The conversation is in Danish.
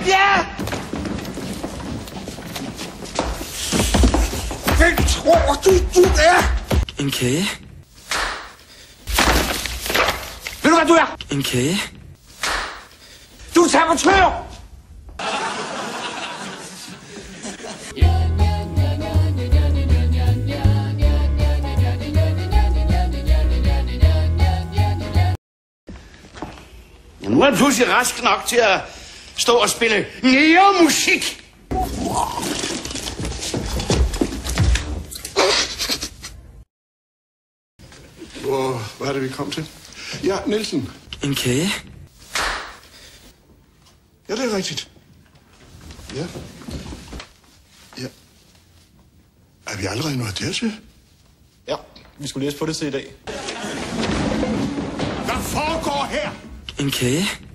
Ja! Hvem tror du er? En kage. Ved du, hvad du er? En kage. Du er sabotør! Nu er han pludselig rask nok til at stå og spille musik. Hvad er det, vi kom til? Ja, Nielsen. En kage. Ja, det er rigtigt. Ja. Ja. Er vi allerede nået dertil? Ja, vi skulle læse på det til i dag. Hvad foregår her? En kage.